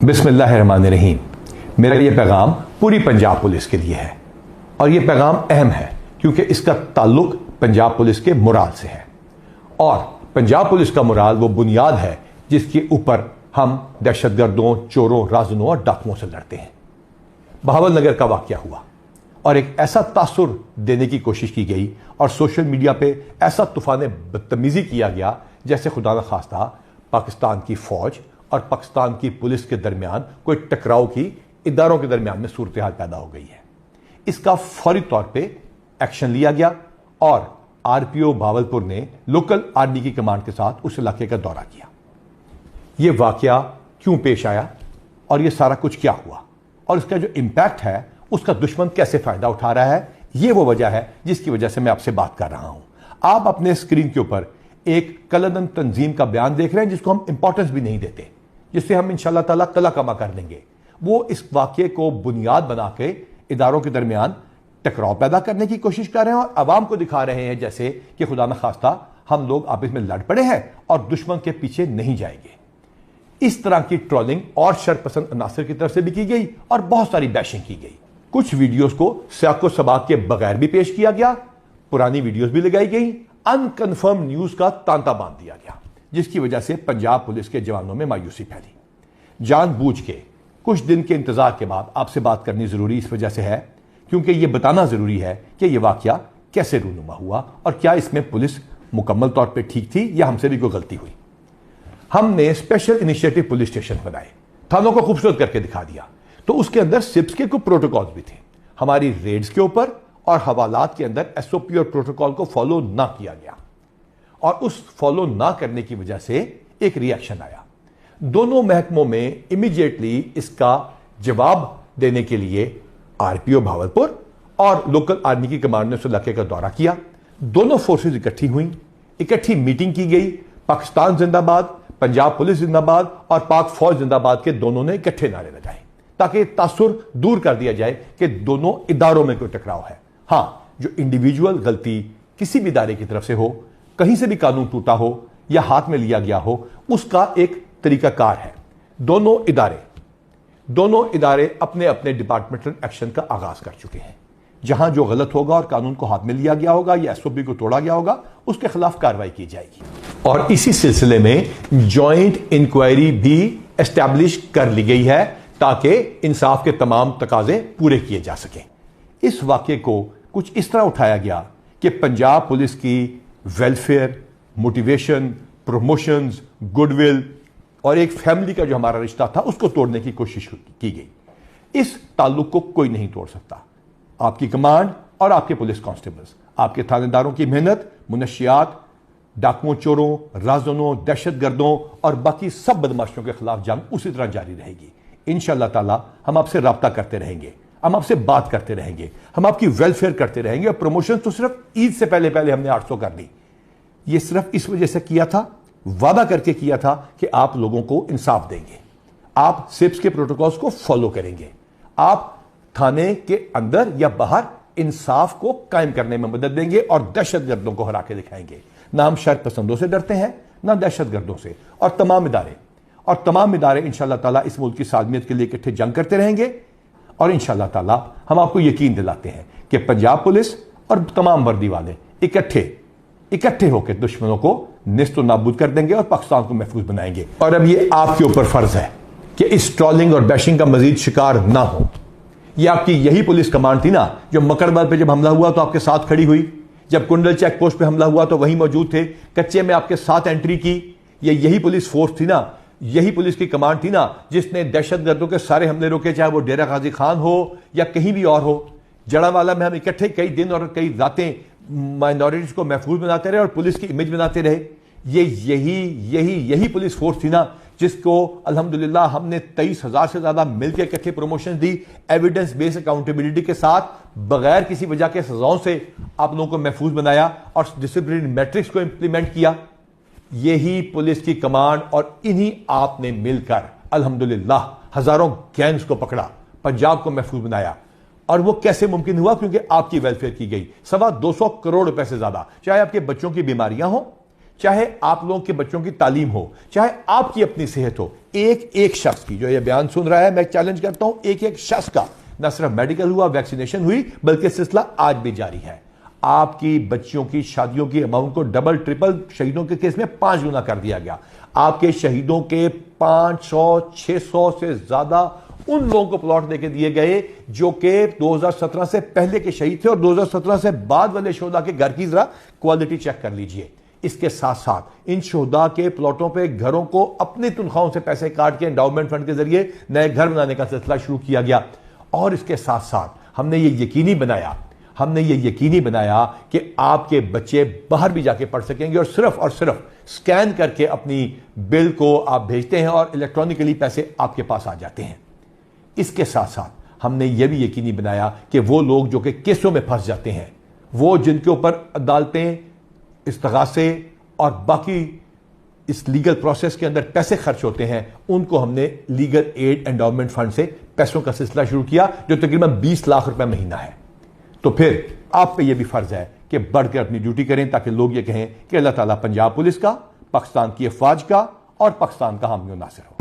بسم اللہ الرحمن الرحیم۔ میرا یہ پیغام پوری پنجاب پولیس کے لیے ہے اور یہ پیغام اہم ہے کیونکہ اس کا تعلق پنجاب پولیس کے مورال سے ہے، اور پنجاب پولیس کا مورال وہ بنیاد ہے جس کے اوپر ہم دہشت گردوں، چوروں، رازنوں اور ڈاکوؤں سے لڑتے ہیں۔ بہاول نگر کا واقعہ ہوا اور ایک ایسا تاثر دینے کی کوشش کی گئی اور سوشل میڈیا پہ ایسا طوفان بدتمیزی کیا گیا جیسے خدا نخواستہ پاکستان کی فوج اور پاکستان کی پولیس کے درمیان کوئی ٹکراؤ کی اداروں کے درمیان میں صورتحال پیدا ہو گئی ہے۔ اس کا فوری طور پہ ایکشن لیا گیا اور آر پی او بہاولپور نے لوکل آرمی کی کمانڈ کے ساتھ اس علاقے کا دورہ کیا۔ یہ واقعہ کیوں پیش آیا اور یہ سارا کچھ کیا ہوا اور اس کا جو امپیکٹ ہے اس کا دشمن کیسے فائدہ اٹھا رہا ہے، یہ وہ وجہ ہے جس کی وجہ سے میں آپ سے بات کر رہا ہوں۔ آپ اپنے اسکرین کے اوپر ایک کلدن تنظیم کا بیان دیکھ رہے ہیں جس کو ہم امپورٹنس بھی نہیں دیتے، جس سے ہم انشاءاللہ تعالیٰ کلا کما کر لیں گے۔ وہ اس واقعے کو بنیاد بنا کے اداروں کے درمیان ٹکراؤ پیدا کرنے کی کوشش کر رہے ہیں اور عوام کو دکھا رہے ہیں جیسے کہ خدا نخواستہ ہم لوگ آپس میں لڑ پڑے ہیں اور دشمن کے پیچھے نہیں جائیں گے۔ اس طرح کی ٹرولنگ اور شرپسند عناصر کی طرف سے بھی کی گئی اور بہت ساری بیشنگ کی گئی۔ کچھ ویڈیوز کو سیاق و سباق کے بغیر بھی پیش کیا گیا، پرانی ویڈیوز بھی لگائی گئی، ان کنفرم نیوز کا تانتا باندھ دیا گیا، جس کی وجہ سے پنجاب پولیس کے جوانوں میں مایوسی پھیلی۔ جان بوجھ کے کچھ دن کے انتظار کے بعد آپ سے بات کرنی ضروری اس وجہ سے ہے کیونکہ یہ بتانا ضروری ہے کہ یہ واقعہ کیسے رونما ہوا اور کیا اس میں پولیس مکمل طور پہ ٹھیک تھی یا ہم سے بھی کوئی غلطی ہوئی۔ ہم نے اسپیشل انیشیٹو پولیس اسٹیشن بنائے، تھانوں کو خوبصورت کر کے دکھا دیا، تو اس کے اندر سپس کے کچھ پروٹوکالز بھی تھے۔ ہماری ریڈز کے اوپر اور حوالات کے اندر ایس او پی اور پروٹوکال کو فالو نہ کیا گیا اور اس فالو نہ کرنے کی وجہ سے ایک ری ایکشن آیا۔ دونوں محکموں میں امیڈیٹلی اس کا جواب دینے کے لیے آر پی او بہاولپور اور لوکل آرمی کی کمانڈ نے اس علاقے کا دورہ کیا۔ دونوں فورسز اکٹھی ہوئیں، اکٹھی میٹنگ کی گئی، پاکستان زندہ باد، پنجاب پولیس زندہ باد اور پاک فوج زندہ باد کے دونوں نے اکٹھے نعرے لگائے تاکہ تاثر دور کر دیا جائے کہ دونوں اداروں میں کوئی ٹکراؤ ہے۔ ہاں، جو انڈیویجول غلطی کسی بھی ادارے کی طرف سے ہو، کہیں سے بھی قانون ٹوٹا ہو یا ہاتھ میں لیا گیا ہو، اس کا ایک طریقہ کار ہے۔ دونوں ادارے اپنے اپنے ڈپارٹمنٹل ایکشن کا آغاز کر چکے ہیں۔ جہاں جو غلط ہوگا اور قانون کو ہاتھ میں لیا گیا ہوگا یا ایس او پی کو توڑا گیا ہوگا، اس کے خلاف کارروائی کی جائے گی۔ اور اسی سلسلے میں جوائنٹ انکوائری بھی اسٹیبلش کر لی گئی ہے تاکہ انصاف کے تمام تقاضے پورے کیے جا سکیں۔ اس واقعے کو کچھ اس طرح اٹھایا گیا کہ پنجاب پولیس کی welfare, motivation, promotions, good will اور ایک فیملی کا جو ہمارا رشتہ تھا اس کو توڑنے کی کوشش کی گئی۔ اس تعلق کو کوئی نہیں توڑ سکتا۔ آپ کی کمانڈ اور آپ کے پولیس کانسٹیبلز، آپ کے تھانے داروں کی محنت منشیات، ڈاکوؤں، چوروں، رازنوں، دہشت گردوں اور باقی سب بدماشوں کے خلاف جنگ اسی طرح جاری رہے گی۔ انشاءاللہ تعالی ہم آپ سے رابطہ کرتے رہیں گے، ہم آپ سے بات کرتے رہیں گے، ہم آپ کی ویلفیئر کرتے رہیں گے۔ اور پروموشن تو صرف عید سے پہلے ہم نے 800 کر لی۔ یہ صرف اس وجہ سے کیا تھا، وعدہ کر کے کیا تھا کہ آپ لوگوں کو انصاف دیں گے، آپ سپس کے پروٹوکولز کو فالو کریں گے، آپ تھانے کے اندر یا باہر انصاف کو قائم کرنے میں مدد دیں گے اور دہشت گردوں کو ہرا کے دکھائیں گے۔ نہ ہم شر پسندوں سے ڈرتے ہیں نہ دہشت گردوں سے، اور تمام ادارے انشاءاللہ تعالیٰ اس ملک کی سالمیت کے لیے اکٹھے جنگ کرتے رہیں گے۔ اور انشاءاللہ تعالیٰ ہم آپ کو یقین دلاتے ہیں کہ پنجاب پولیس اور تمام وردی والے اکٹھے ہو کے دشمنوں کو نیست و نابود کر دیں گے اور پاکستان کو محفوظ بنائیں گے۔ اور اب یہ آپ کے اوپر فرض ہے کہ اس ٹرولنگ اور بیشنگ کا مزید شکار نہ ہو۔ یہ آپ کی یہی پولیس کمانڈ تھی نا جو مکربل پہ جب حملہ ہوا تو آپ کے ساتھ کھڑی ہوئی، جب کنڈل چیک پوسٹ پہ حملہ ہوا تو وہیں موجود تھے، کچے میں آپ کے ساتھ انٹری کی۔ یہی پولیس فورس تھی نا، یہی پولیس کی کمانڈ تھی نا جس نے دہشت گردوں کے سارے حملے روکے، چاہے وہ ڈیرہ غازی خان ہو یا کہیں بھی اور ہو۔ جڑاوالا میں ہم اکٹھے کئی دن اور کئی راتیں مائنورٹیز کو محفوظ بناتے رہے اور پولیس کی امیج بناتے رہے۔ یہی پولیس فورس تھی نا جس کو الحمدللہ ہم نے 23,000 سے زیادہ مل کے اکٹھے پروموشن دی، ایویڈنس بیس اکاؤنٹیبلٹی کے ساتھ، بغیر کسی وجہ کے سزاؤں سے آپ لوگوں کو محفوظ بنایا اور ڈسپلنری میٹرکس کو امپلیمنٹ کیا۔ یہی پولیس کی کمانڈ اور انہی آپ نے مل کر الحمدللہ ہزاروں گینگز کو پکڑا، پنجاب کو محفوظ بنایا۔ اور وہ کیسے ممکن ہوا؟ کیونکہ آپ کی ویلفیئر کی گئی۔ 225 کروڑ روپے سے زیادہ، چاہے آپ کے بچوں کی بیماریاں ہوں، چاہے آپ لوگوں کے بچوں کی تعلیم ہو، چاہے آپ کی اپنی صحت ہو، ایک ایک شخص کی جو یہ بیان سن رہا ہے، میں چیلنج کرتا ہوں، ایک ایک شخص کا نہ صرف میڈیکل ہوا، ویکسینیشن ہوئی، بلکہ سلسلہ آج بھی جاری ہے۔ آپ کی بچیوں کی شادیوں کی اماؤنٹ کو ڈبل ٹرپل، شہیدوں کے کیس میں 5 گنا کر دیا گیا۔ آپ کے شہیدوں کے 500 600 سے زیادہ ان لوگوں کو پلاٹ دے کے دیے گئے جو کہ 2017 سے پہلے کے شہید تھے، اور 2017 سے بعد والے شہداء کے گھر کی ذرا کوالٹی چیک کر لیجئے۔ اس کے ساتھ ساتھ ان شہداء کے پلاٹوں پہ گھروں کو اپنی تنخواہوں سے پیسے کاٹ کے انڈاؤمنٹ فنڈ کے ذریعے نئے گھر بنانے کا سلسلہ شروع کیا گیا۔ اور اس کے ساتھ ساتھ ہم نے یہ یقینی بنایا کہ آپ کے بچے باہر بھی جا کے پڑھ سکیں گے، اور صرف سکین کر کے اپنی بل کو آپ بھیجتے ہیں اور الیکٹرانکلی پیسے آپ کے پاس آ جاتے ہیں۔ اس کے ساتھ ساتھ ہم نے یہ بھی یقینی بنایا کہ وہ لوگ جو کہ کیسوں میں پھنس جاتے ہیں، وہ جن کے اوپر عدالتیں، استغاثے اور باقی اس لیگل پروسیس کے اندر پیسے خرچ ہوتے ہیں، ان کو ہم نے لیگل ایڈ انڈاؤمنٹ فنڈ سے پیسوں کا سلسلہ شروع کیا، جو تقریباً 20 لاکھ روپے مہینہ ہے۔ تو پھر آپ پہ یہ بھی فرض ہے کہ بڑھ کر اپنی ڈیوٹی کریں، تاکہ لوگ یہ کہیں کہ اللہ تعالیٰ پنجاب پولیس کا، پاکستان کی افواج کا اور پاکستان کا حامی و ناصر ہو۔